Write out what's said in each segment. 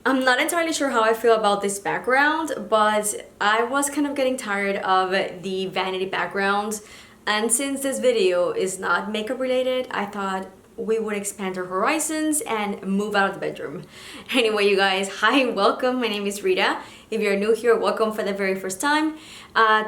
I'm not entirely sure how I feel about this background, but I was kind of getting tired of the vanity background, and since this video is not makeup related, I thought we would expand our horizons and move out of the bedroom. Anyway, you guys, hi, welcome. My name is Rita. If you're new here, welcome for the very first time.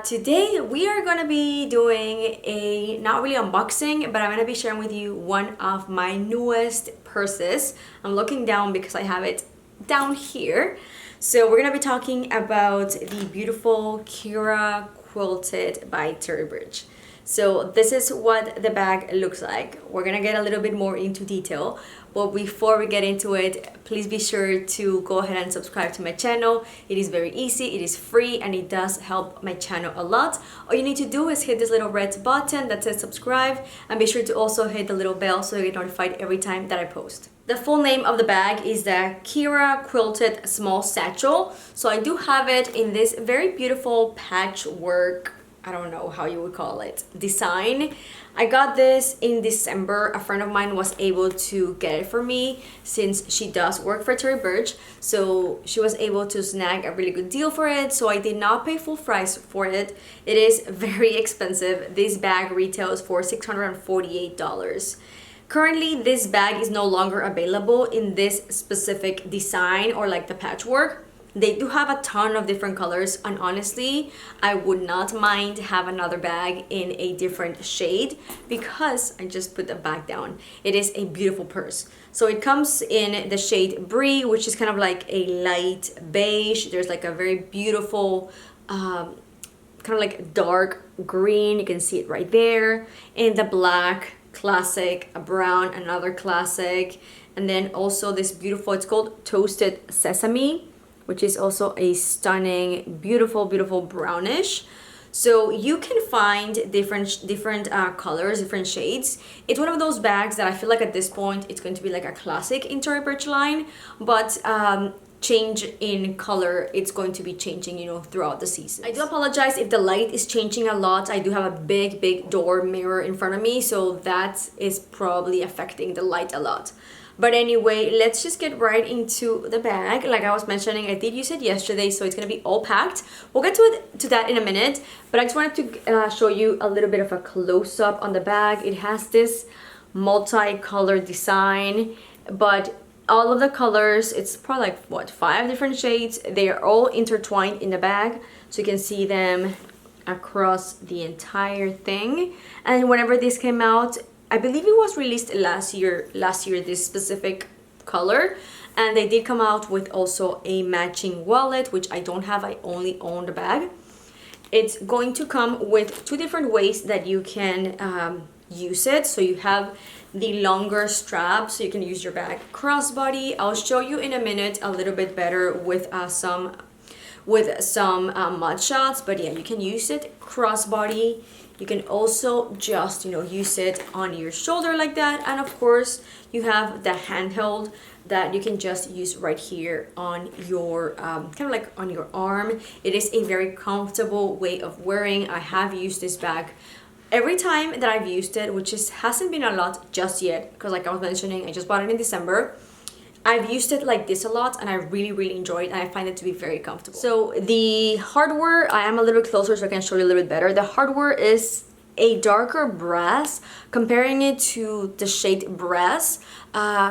Today we are gonna be doing a not really unboxing, but I'm gonna be sharing with you one of my newest purses. I'm looking down because I have it down here. So we're gonna be talking about the beautiful Kira Quilted by Tory Burch. So this is what the bag looks like. We're gonna get a little bit more into detail, but before we get into it, please be sure to go ahead and subscribe to my channel. It is very easy, it is free, and it does help my channel a lot. All you need to do is hit this little red button that says subscribe, and be sure to also hit the little bell so you get notified every time that I post. The full name of the bag is the Kira Quilted Small Satchel. So I do have it in this very beautiful patchwork, I don't know how you would call it, design. I got this in December. A friend of mine was able to get it for me since she does work for Tory Burch. So she was able to snag a really good deal for it. So I did not pay full price for it. It is very expensive. This bag retails for $648. Currently, this bag is no longer available in this specific design or like the patchwork. They do have a ton of different colors, and honestly, I would not mind have another bag in a different shade because I just put the bag down. It is a beautiful purse. So it comes in the shade Brie, which is kind of like a light beige. There's like a very beautiful kind of like dark green. You can see it right there. In the black, classic, a brown, another classic, and then also this beautiful, it's called Toasted Sesame, which is also a stunning, beautiful brownish. So you can find different colors, different shades. It's one of those bags that I feel like at this point it's going to be like a classic in Tory Burch line, but change in color, it's going to be changing, you know, throughout the season. I do apologize if the light is changing a lot. I do have a big door mirror in front of me, so that is probably affecting the light a lot. But anyway, let's just get right into the bag. Like I was mentioning, I did use it yesterday, so it's gonna be all packed. We'll get to that in a minute, but I just wanted to show you a little bit of a close-up on the bag. It has this multi-color design, but all of the colors, it's probably like what, 5 different shades. They are all intertwined in the bag, so you can see them across the entire thing. And whenever this came out, I believe it was released last year, this specific color, and they did come out with also a matching wallet, which I don't have. I only own the bag. It's going to come with 2 different ways that you can use it. So you have the longer strap, so you can use your bag crossbody. I'll show you in a minute a little bit better with some mud shots, but yeah, you can use it crossbody. You can also just, you know, use it on your shoulder like that, and of course you have the handheld that you can just use right here on your kind of like on your arm. It is a very comfortable way of wearing. I have used this bag every time that I've used it, which hasn't been a lot just yet, because like I was mentioning, I just bought it in December. I've used it like this a lot, and I really enjoy it, and I find it to be very comfortable. So the hardware, I am a little bit closer so I can show you a little bit better. The hardware is a darker brass, comparing it to the shade brass.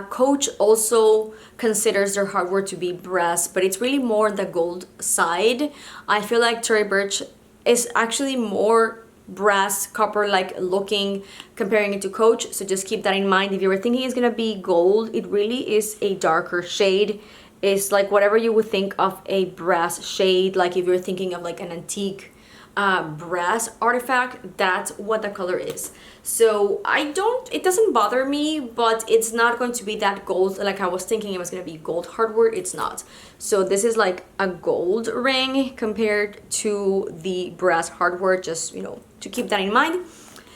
Coach also considers their hardware to be brass, but it's really more the gold side. I feel like Tory Burch is actually more brass copper like looking, comparing it to Coach, so just keep that in mind. If you were thinking it's gonna be gold, it really is a darker shade. It's like whatever you would think of a brass shade, like if you're thinking of like an antique brass artifact, that's what the color is. So it doesn't bother me, but it's not going to be that gold like I was thinking it was going to be gold hardware. It's not. So this is like a gold ring compared to the brass hardware, just, you know, to keep that in mind.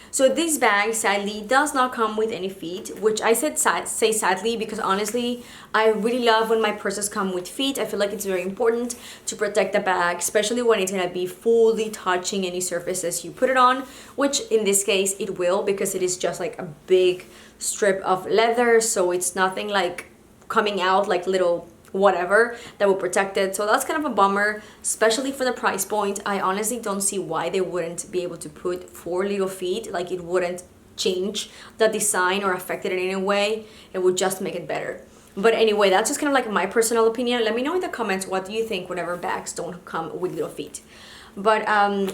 So this bag sadly does not come with any feet, which I say sadly because honestly I really love when my purses come with feet. I feel like it's very important to protect the bag, especially when it's gonna be fully touching any surfaces you put it on, which in this case it will, because it is just like a big strip of leather, so it's nothing like coming out like little whatever that will protect it. So that's kind of a bummer, especially for the price point. I honestly don't see why they wouldn't be able to put 4 little feet. Like, it wouldn't change the design or affect it in any way. It would just make it better. But anyway, that's just kind of like my personal opinion. Let me know in the comments, what do you think whenever bags don't come with little feet. But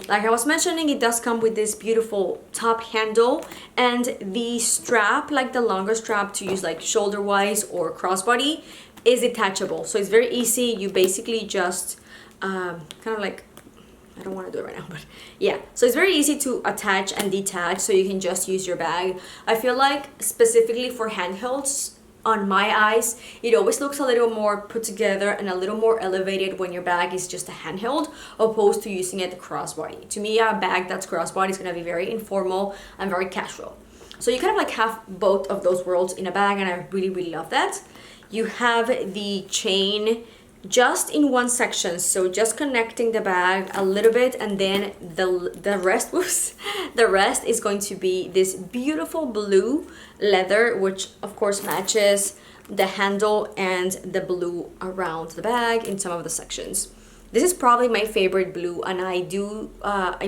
like I was mentioning, it does come with this beautiful top handle, and the strap, like the longer strap to use like shoulder wise or crossbody, is detachable. So it's very easy. You basically just kind of like, I don't want to do it right now, but yeah. So it's very easy to attach and detach, so you can just use your bag. I feel like specifically for handhelds, on my eyes, it always looks a little more put together and a little more elevated when your bag is just a handheld, opposed to using it crossbody. To me, a bag that's crossbody is going to be very informal and very casual. So you kind of like have both of those worlds in a bag, and I really, really love that. You have the chain just in one section, so just connecting the bag a little bit, and then the rest whoops, the rest is going to be this beautiful blue leather, which of course matches the handle and the blue around the bag in some of the sections. This is probably my favorite blue, and I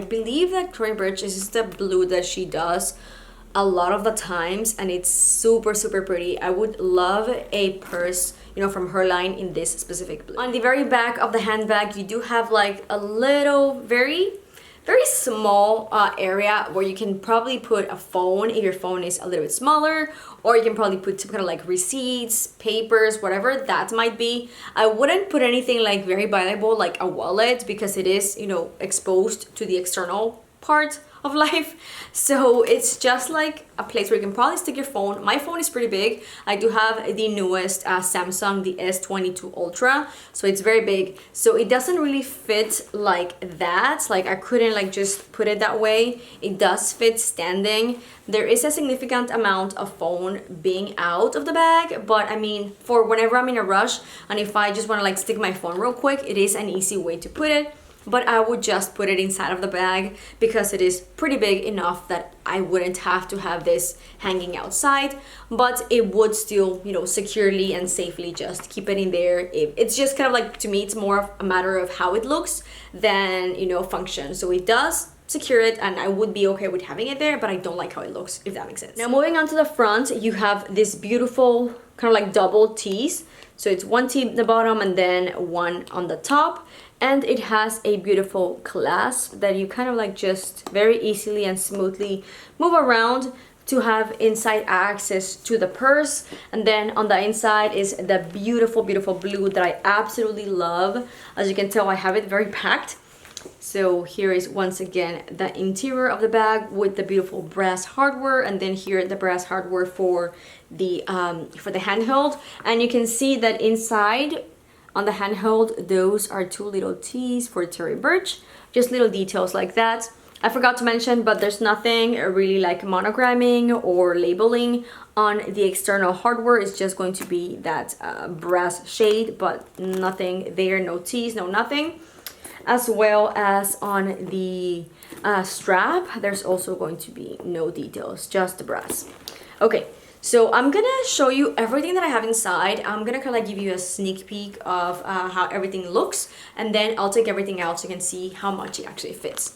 believe that Tory Burch is the blue that she does a lot of the times, and it's super, super pretty. I would love a purse, you know, from her line in this specific blue. On the very back of the handbag, you do have like a little, very small area where you can probably put a phone if your phone is a little bit smaller, or you can probably put some kind of like receipts, papers, whatever that might be. I wouldn't put anything like very valuable like a wallet, because it is, you know, exposed to the external part of life. So it's just like a place where you can probably stick your phone. My phone is pretty big. I do have the newest Samsung, the S22 Ultra, so it's very big. So it doesn't really fit like that. Like, I couldn't like just put it that way. It does fit standing. There is a significant amount of phone being out of the bag, but I mean, for whenever I'm in a rush and if I just want to like stick my phone real quick, it is an easy way to put it. But I would just put it inside of the bag, because it is pretty big enough that I wouldn't have to have this hanging outside, but it would still, you know, securely and safely just keep it in there. It's just kind of like, to me, it's more of a matter of how it looks than, you know, function. So it does secure it, and I would be okay with having it there, but I don't like how it looks, if that makes sense. Now moving on to the front, you have this beautiful kind of like double T's. So it's one T at the bottom and then one on the top. And it has a beautiful clasp that you kind of like just very easily and smoothly move around to have inside access to the purse. And then on the inside is the beautiful, beautiful blue that I absolutely love. As you can tell, I have it very packed. So here is once again the interior of the bag with the beautiful brass hardware, and then here the brass hardware for the handheld. And you can see that inside on the handheld, those are 2 little T's for Tory Burch. Just little details like that. I forgot to mention, but there's nothing really like monogramming or labeling on the external hardware. It's just going to be that brass shade, but nothing there, no T's, no nothing. As well as on the strap, there's also going to be no details, just the brass. Okay. So I'm gonna show you everything that I have inside. I'm gonna kind of give you a sneak peek of how everything looks, and then I'll take everything out so you can see how much it actually fits.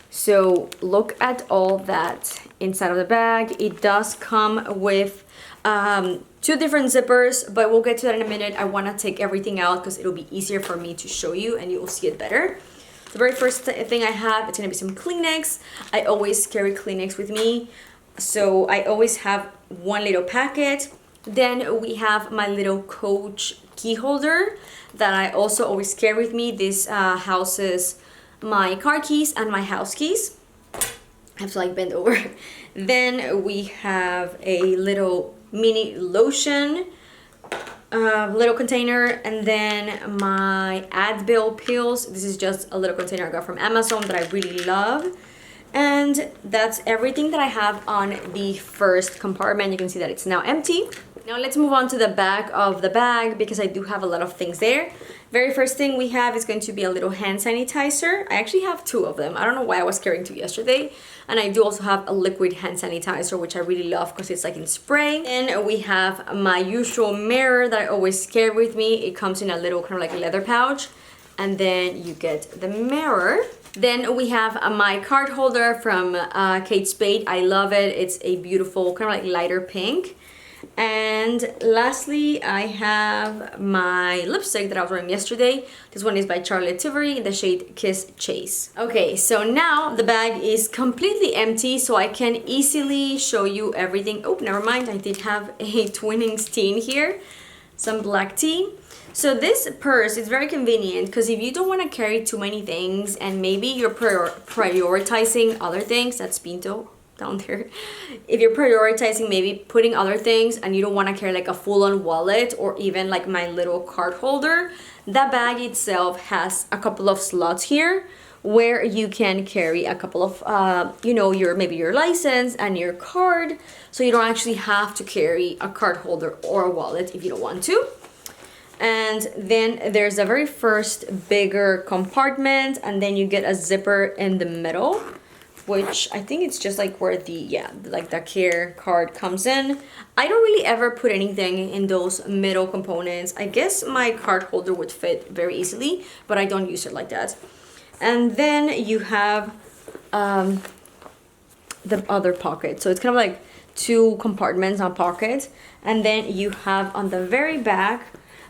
So look at all that inside of the bag. It does come with 2 different zippers, but we'll get to that in a minute. I want to take everything out because it'll be easier for me to show you and you will see it better. The very first thing I have, it's gonna be some Kleenex. I always carry Kleenex with me. So I always have one little packet. Then we have my little Coach key holder that I also always carry with me. This houses my car keys and my house keys. I have to like bend over. Then we have a little mini lotion little container, and then my Advil pills. This is just a little container I got from Amazon that I really love. And that's everything that I have on the first compartment. You can see that it's now empty. Now let's move on to the back of the bag because I do have a lot of things there. Very first thing we have is going to be a little hand sanitizer. I actually have 2 of them. I don't know why I was carrying 2 yesterday. And I do also have a liquid hand sanitizer, which I really love because it's like in spray. And we have my usual mirror that I always carry with me. It comes in a little kind of like leather pouch. And then you get the mirror. Then we have my card holder from Kate Spade. I love it. It's a beautiful kind of like lighter pink. And lastly, I have my lipstick that I was wearing yesterday. This one is by Charlotte Tilbury in the shade Kiss Chase. Okay, so now the bag is completely empty, so I can easily show you everything. Oh, never mind, I did have a Twinings tea in here, some black tea. So this purse is very convenient because if you don't want to carry too many things and maybe you're prioritizing other things, that's Pinto down there. If you're prioritizing maybe putting other things and you don't want to carry like a full-on wallet or even like my little card holder, that bag itself has a couple of slots here where you can carry a couple of you know, maybe your license and your card, so you don't actually have to carry a card holder or a wallet if you don't want to. And then there's a very first bigger compartment, and then you get a zipper in the middle, which I think it's just like where like the care card comes in. I don't really ever put anything in those middle components. I guess my card holder would fit very easily, but I don't use it like that. And then you have the other pocket. So it's kind of like 2 compartments on pocket. And then you have on the very back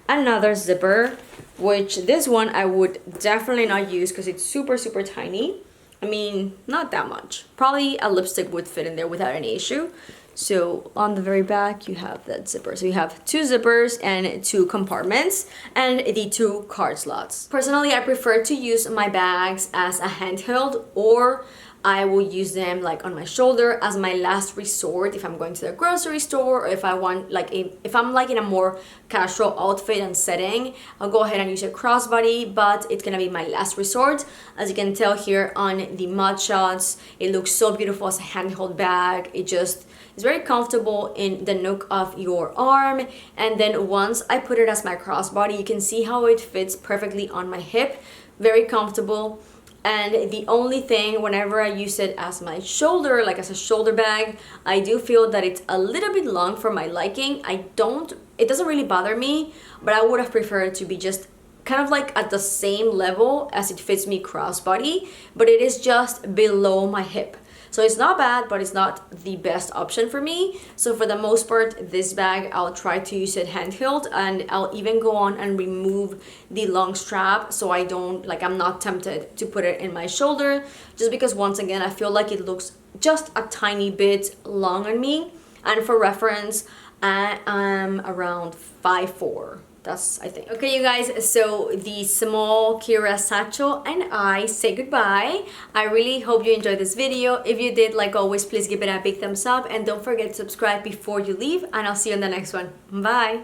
another zipper, which this one I would definitely not use because it's super, super tiny. I mean, not that much. Probably a lipstick would fit in there without any issue. So on the very back, you have that zipper. So you have 2 zippers and 2 compartments and the 2 card slots. Personally, I prefer to use my bags as a handheld, or I will use them like on my shoulder as my last resort if I'm going to the grocery store, or if I want like if I'm like in a more casual outfit and setting, I'll go ahead and use a crossbody, but it's gonna be my last resort. As you can tell here on the mud shots, it looks so beautiful as a handheld bag. It's very comfortable in the nook of your arm, and then once I put it as my crossbody, you can see how it fits perfectly on my hip. Very comfortable. And the only thing, whenever I use it as my shoulder, like as a shoulder bag, I do feel that it's a little bit long for my liking. It doesn't really bother me, but I would have preferred to be just kind of like at the same level as it fits me crossbody, but it is just below my hip. So it's not bad, but it's not the best option for me. So for the most part, this bag, I'll try to use it handheld, and I'll even go on and remove the long strap so I'm not tempted to put it in my shoulder, just because once again, I feel like it looks just a tiny bit long on me. And for reference, I am around 5'4". That's, I think. Okay, you guys, so the small Kira satchel and I say goodbye. I really hope you enjoyed this video. If you did, like always, please give it a big thumbs up and don't forget to subscribe before you leave, and I'll see you in the next one. Bye!